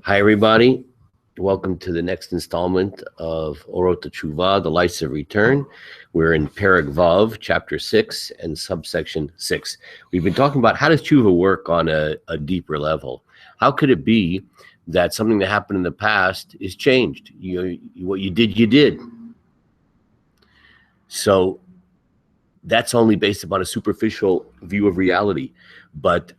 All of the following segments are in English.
Hi, everybody. Welcome to the next installment of Orot Teshuvah, the Lights of Return. We're in Perek Vav, chapter 6 and subsection 6. We've been talking about how does Teshuvah work on a deeper level. How could it be that something that happened in the past is changed? What you did, you did. So that's only based upon a superficial view of reality. But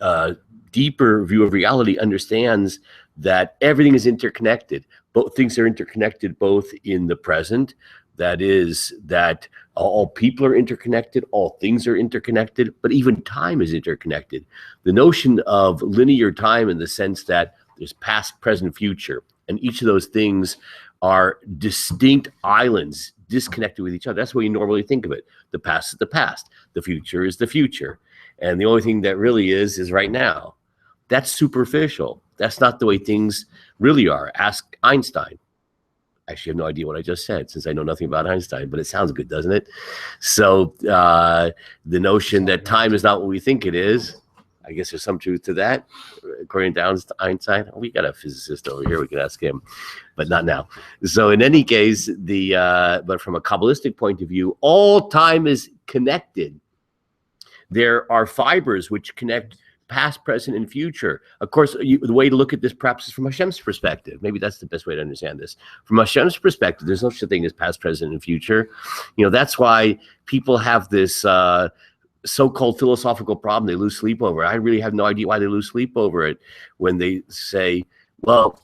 deeper view of reality understands that everything is interconnected. Both things are interconnected, both in the present, that is, that all people are interconnected, all things are interconnected, but even time is interconnected. The notion of linear time in the sense that there's past, present, future, and each of those things are distinct islands disconnected with each other. That's the way you normally think of it. The past is the past. The future is the future. And the only thing that really is right now. That's superficial. That's not the way things really are. Ask Einstein. Actually, I have no idea what I just said since I know nothing about Einstein, but it sounds good, doesn't it? So the notion that time is not what we think it is, I guess there's some truth to that. According to Einstein, we got a physicist over here. We can ask him, but not now. So in any case, but from a Kabbalistic point of view, all time is connected. There are fibers which connect past, present, and future. Of course, the way to look at this perhaps is from Hashem's perspective. Maybe that's the best way to understand this. From Hashem's perspective, there's no such thing as past, present, and future. That's why people have this so-called philosophical problem they lose sleep over. I really have no idea why they lose sleep over it when they say, well,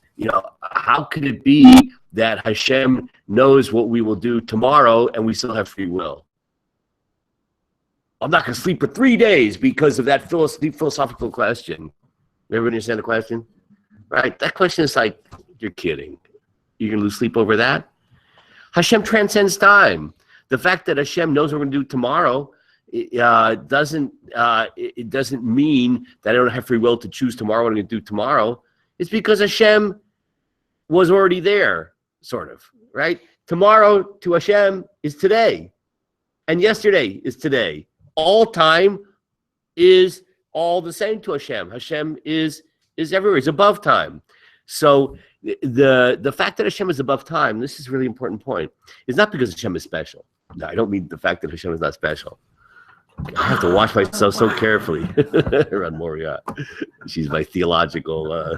how could it be that Hashem knows what we will do tomorrow and we still have free will? I'm not going to sleep for 3 days because of that philosophical question. You ever understand the question? Right? That question is like, you're kidding. You're going to lose sleep over that? Hashem transcends time. The fact that Hashem knows what we're going to do tomorrow doesn't mean that I don't have free will to choose tomorrow what I'm going to do tomorrow. It's because Hashem was already there, sort of, right? Tomorrow to Hashem is today, and yesterday is today. All time is all the same to Hashem. Hashem is everywhere. He's above time. So the fact that Hashem is above time, this is a really important point, is not because Hashem is special. No, I don't mean the fact that Hashem is not special. I have to watch myself so carefully around Moria. She's my theological,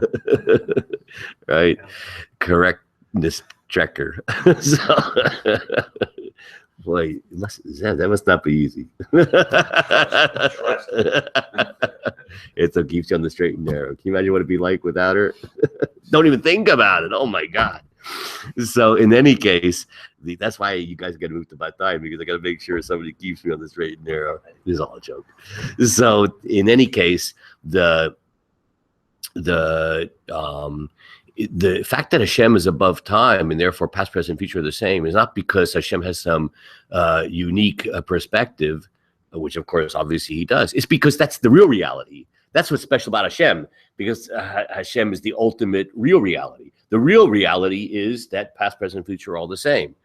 right, correctness checker. Boy, that must not be easy. It's what keeps you on the straight and narrow. Can you imagine what it'd be like without her? Don't even think about it. Oh my God. So in any case, that's why you guys got to move to Batayim, because I got to make sure somebody keeps me on the straight and narrow. This is all a joke. So in any case, the fact that Hashem is above time and therefore past, present, future are the same is not because Hashem has some unique perspective, which of course, obviously he does. It's because that's the real reality. That's what's special about Hashem, because Hashem is the ultimate real reality. The real reality is that past, present, future are all the same.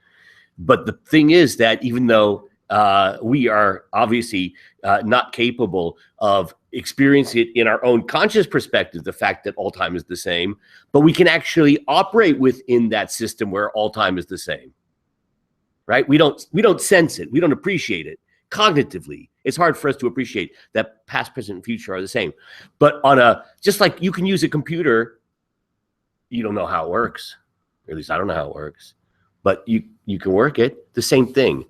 But the thing is that even though we are obviously not capable of experiencing it in our own conscious perspective, the fact that all time is the same, but we can actually operate within that system where all time is the same, right? We don't sense it. We don't appreciate it cognitively. It's hard for us to appreciate that past, present, and future are the same. But just like you can use a computer, you don't know how it works. Or at least I don't know how it works. But you can work it. The same thing.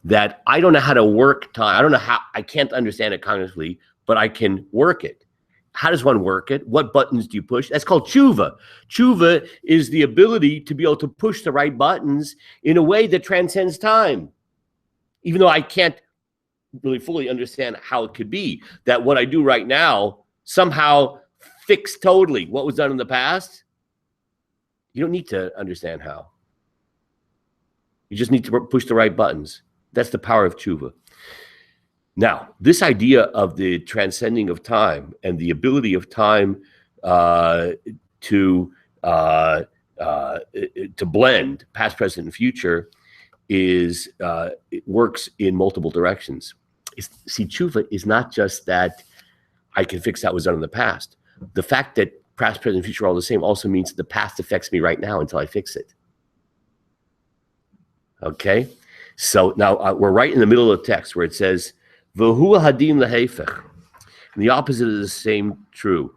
That I don't know how to work time. I don't know how, I can't understand it cognitively, but I can work it. How does one work it? What buttons do you push? That's called tshuva. Tshuva is the ability to be able to push the right buttons in a way that transcends time. Even though I can't really fully understand how it could be that what I do right now somehow fixed totally what was done in the past. You don't need to understand how. You just need to push the right buttons. That's the power of tshuva. Now, this idea of the transcending of time and the ability of time to blend past, present, and future it works in multiple directions. See, tshuva is not just that I can fix that was done in the past. The fact that past, present, future, all the same, also means that the past affects me right now until I fix it. Okay? So now we're right in the middle of the text where it says, V'hu hadim lehefech. And the opposite is the same true.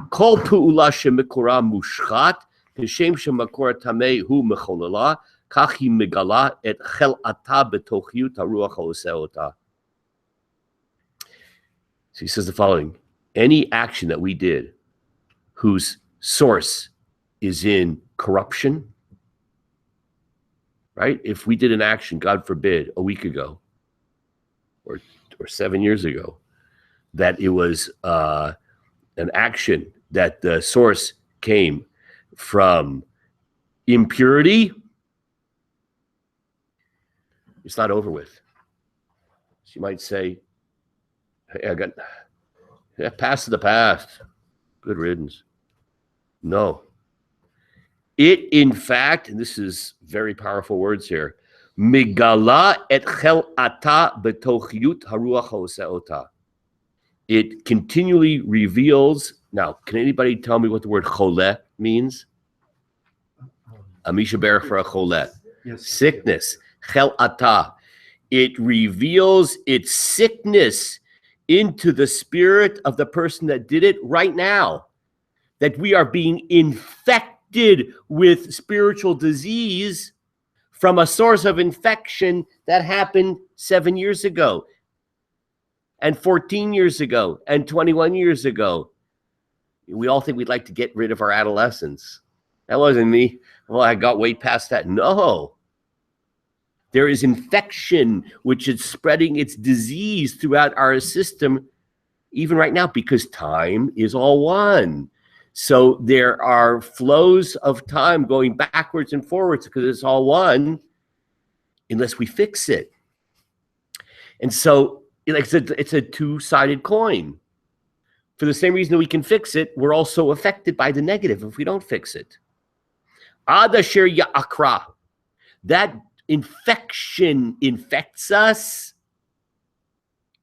Kol pu'ula shemikora mushchat, kishem shemakora tamei hu mecholala, kachi megala et chel ata betochiyut haruach ha'oseota. So he says the following: any action that we did whose source is in corruption, right? If we did an action, God forbid, a week ago or 7 years ago, that it was an action that the source came from impurity, it's not over with. So you might say, hey, I got past the past. Good riddance. No. It, in fact, and this is very powerful words here, Migala et chel ata betochiyut haruach ha'oseota. It continually reveals. Now, can anybody tell me what the word chole means? Amisha Berach for a chole. Yes. Sickness. Chel ata. It reveals its sickness into the spirit of the person that did it right now. That we are being infected with spiritual disease from a source of infection that happened 7 years ago, and 14 years ago, and 21 years ago. We all think we'd like to get rid of our adolescence. That wasn't me. Well, I got way past that. No. There is infection, which is spreading its disease throughout our system, even right now, because time is all one. So there are flows of time going backwards and forwards because it's all one, unless we fix it. And so it's a two-sided coin. For the same reason that we can fix it, we're also affected by the negative if we don't fix it. Ad asher ya'akra. That infection infects us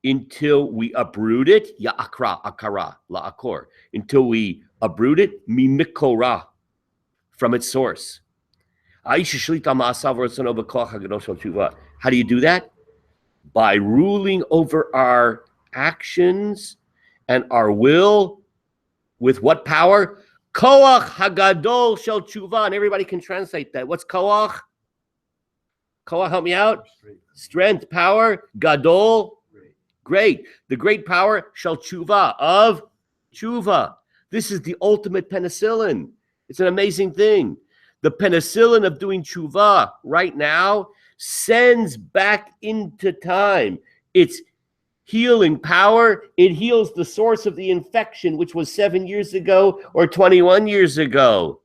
until we uproot it. Ya'akra, akara, la'akor. Until we uproot it, mimikora, from its source. How do you do that? By ruling over our actions and our will with what power? Koach hagadol shel tshuva. And everybody can translate that. What's koach? Koach, help me out. Strength, power, gadol, great. The great power shel tshuva, of tshuva. This is the ultimate penicillin. It's an amazing thing. The penicillin of doing tshuva right now sends back into time its healing power. It heals the source of the infection, which was 7 years ago or 21 years ago.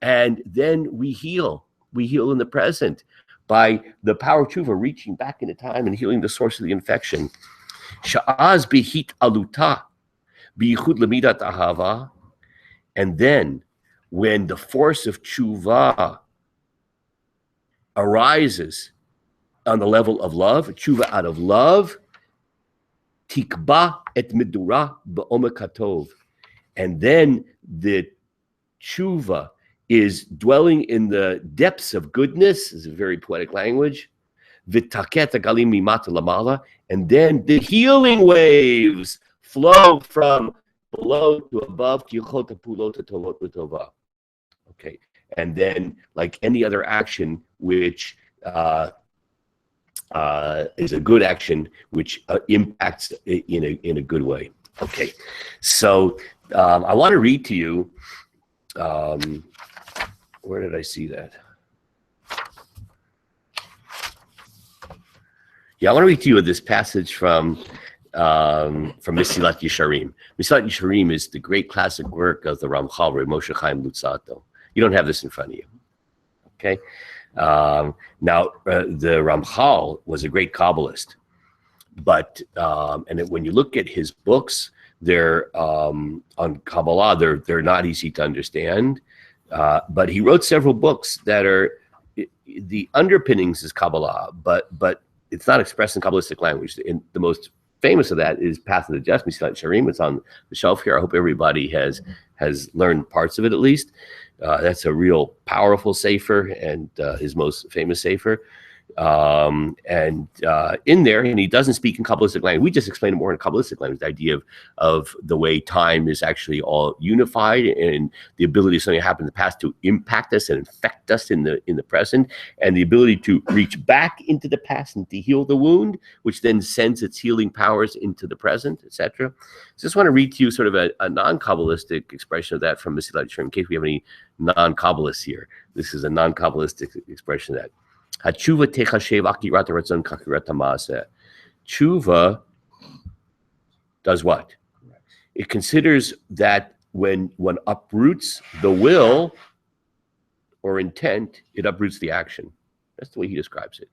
And then we heal. We heal in the present by the power of tshuva reaching back into time and healing the source of the infection. Sha'az bihit aluta. And then, when the force of tshuva arises on the level of love, tshuva out of love, tikba et midura ba'omek hatov. And then the tshuva is dwelling in the depths of goodness, is a very poetic language, v'taket agalim mimata lamala, and then the healing waves flow from below to above. Okay, and then like any other action, which is a good action, which impacts in a good way. Okay, so I want to read to you. Where did I see that? Yeah, I want to read to you this passage from Mesilat Yesharim. Mesilat Yesharim is the great classic work of the Ramchal, Reb Moshe Chaim Luzzatto. You don't have this in front of you, okay? Now, the Ramchal was a great Kabbalist, but when you look at his books, they're on Kabbalah. They're not easy to understand, but he wrote several books that are the underpinnings is Kabbalah, but it's not expressed in Kabbalistic language. And the most famous of that is Path of the Just, Mesilat Yesharim. It's on the shelf here. I hope everybody has has learned parts of it at least. That's a real powerful sefer and his most famous sefer. In there, and he doesn't speak in Kabbalistic language. We just explain it more in Kabbalistic language, the idea of the way time is actually all unified and the ability of something to happen in the past to impact us and infect us in the present, and the ability to reach back into the past and to heal the wound, which then sends its healing powers into the present, etc. So just want to read to you sort of a non-Kabbalistic expression of that from Mesilat Yesharim, in case we have any non-Kabbalists here. This is a non-Kabbalistic expression of that. Hatshuva techashev akirat ratzon kakirat hama'aseh. Tshuva does what? It considers that when one uproots the will or intent, it uproots the action. That's the way he describes it.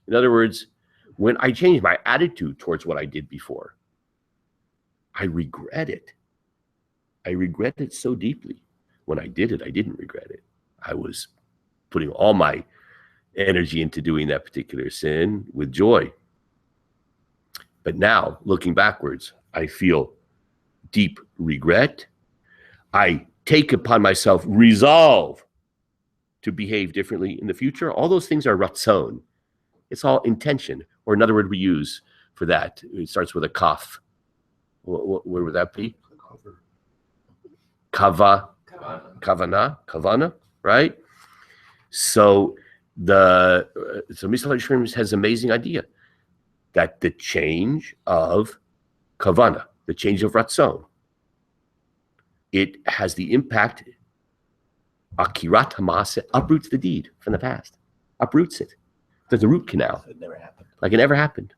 In other words, when I change my attitude towards what I did before, I regret it. I regret it so deeply. When I did it, I didn't regret it. I was putting all my energy into doing that particular sin with joy. But now, looking backwards, I feel deep regret. I take upon myself resolve to behave differently in the future. All those things are ratzon. It's all intention, or another word we use for that. It starts with a kaf. What would that be? Kavana, right? So Mesilat Yesharim has an amazing idea that the change of kavana, the change of ratzon, it has the impact. Akirat hama'aseh uproots the deed from the past, uproots it. There's a root canal. It never happened. Like it never happened.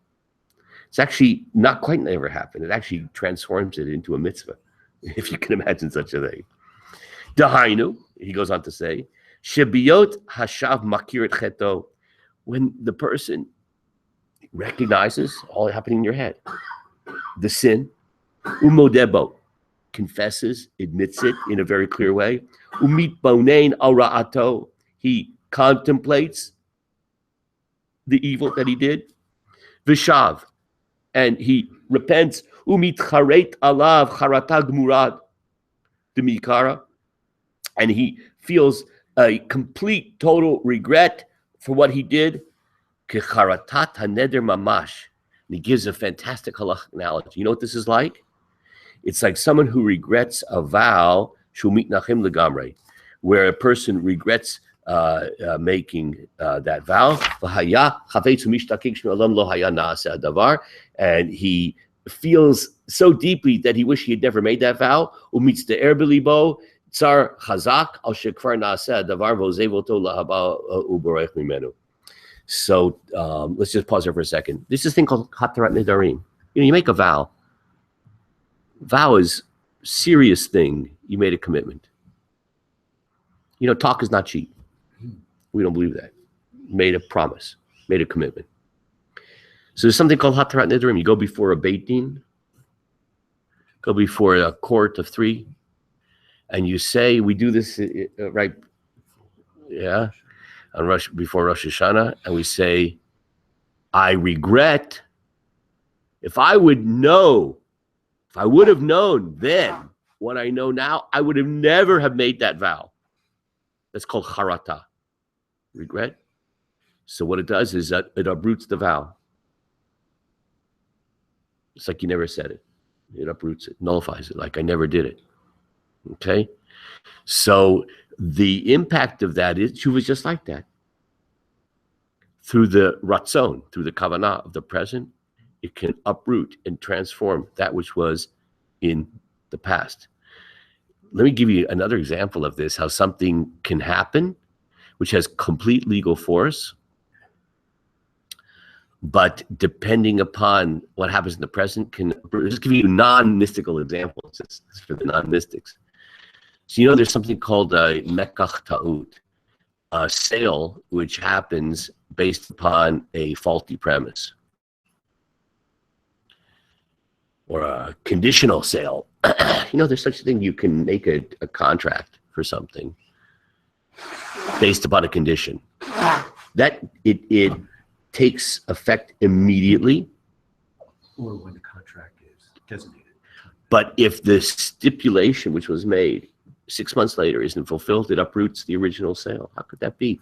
It's actually not quite never happened. It actually transforms it into a mitzvah, if you can imagine such a thing. Dahainu, he goes on to say, Shebiyot hashav makir et cheto, when the person recognizes all happening in your head, the sin, umodebo, confesses, admits it in a very clear way, umit bonein al ra'ato, he contemplates the evil that he did, vishav, and he repents, umit charet alav charata gmurad demikara, and he feels a complete, total regret for what he did. Kecharatat haneder mamash. And he gives a fantastic halachic analogy. You know what this is like? It's like someone who regrets a vow, shumit nachim legamre, where a person regrets making that vow. And he feels so deeply that he wished he had never made that vow. Umitz de erbelibo. Tsar chazak al shekvar naaseh davar vozevoto lahaba uborech mimenu. So let's just pause there for a second. This is a thing called hatarat nedarim. You make a vow. Vow is a serious thing. You made a commitment. Talk is not cheap. We don't believe that. Made a promise. Made a commitment. So there's something called hatarat nedarim. You go before a beit din. Go before a court of three. And you say, we do this right, yeah, before Rosh Hashanah, and we say, I regret. If I would have known then what I know now, I would have never have made that vow. That's called charata, regret. So what it does is that it uproots the vow. It's like you never said it. It uproots it, nullifies it, like I never did it. Okay, so the impact of that is tshuva is just like that. Through the ratzon, through the kavanah of the present, it can uproot and transform that which was in the past. Let me give you another example of this, how something can happen which has complete legal force, but depending upon what happens in the present can just give you non-mystical examples. It's for the non-mystics. So there's something called a mekach ta'ut, a sale which happens based upon a faulty premise, or a conditional sale. There's such a thing. You can make a contract for something based upon a condition that it takes effect immediately, or when the contract is designated. But if the stipulation which was made 6 months later isn't fulfilled, it uproots the original sale. How could that be?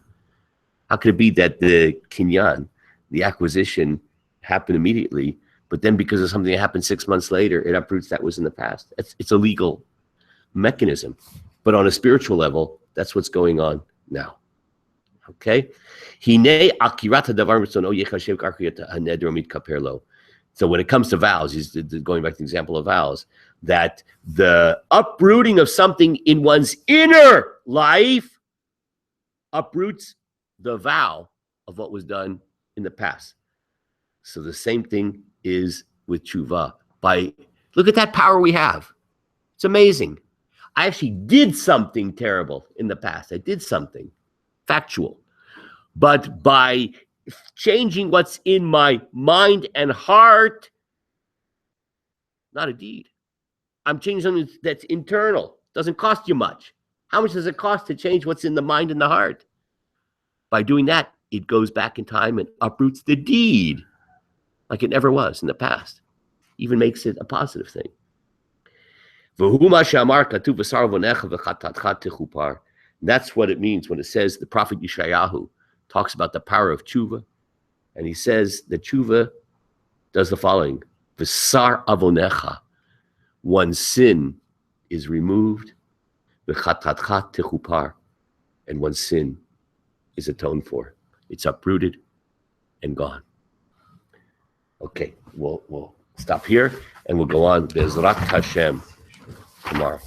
How could it be that the kinyan, the acquisition, happened immediately, but then because of something that happened 6 months later, it uproots that was in the past? It's a legal mechanism. But on a spiritual level, that's what's going on now. Okay? So when it comes to vows, he's going back to the example of vows, that the uprooting of something in one's inner life uproots the vow of what was done in the past. So the same thing is with tshuva. Look at that power we have. It's amazing. I actually did something terrible in the past. I did something factual. But by changing what's in my mind and heart, not a deed. I'm changing something that's internal. Doesn't cost you much. How much does it cost to change what's in the mind and the heart? By doing that, it goes back in time and uproots the deed like it never was in the past. Even makes it a positive thing. That's what it means when it says the prophet Yeshayahu talks about the power of tshuva. And he says that tshuva does the following. V'sar avonecha. One's sin is removed. V'chatatcha techupar. And one's sin is atoned for. It's uprooted and gone. Okay, we'll stop here and we'll go on Be'ezrat Hashem tomorrow.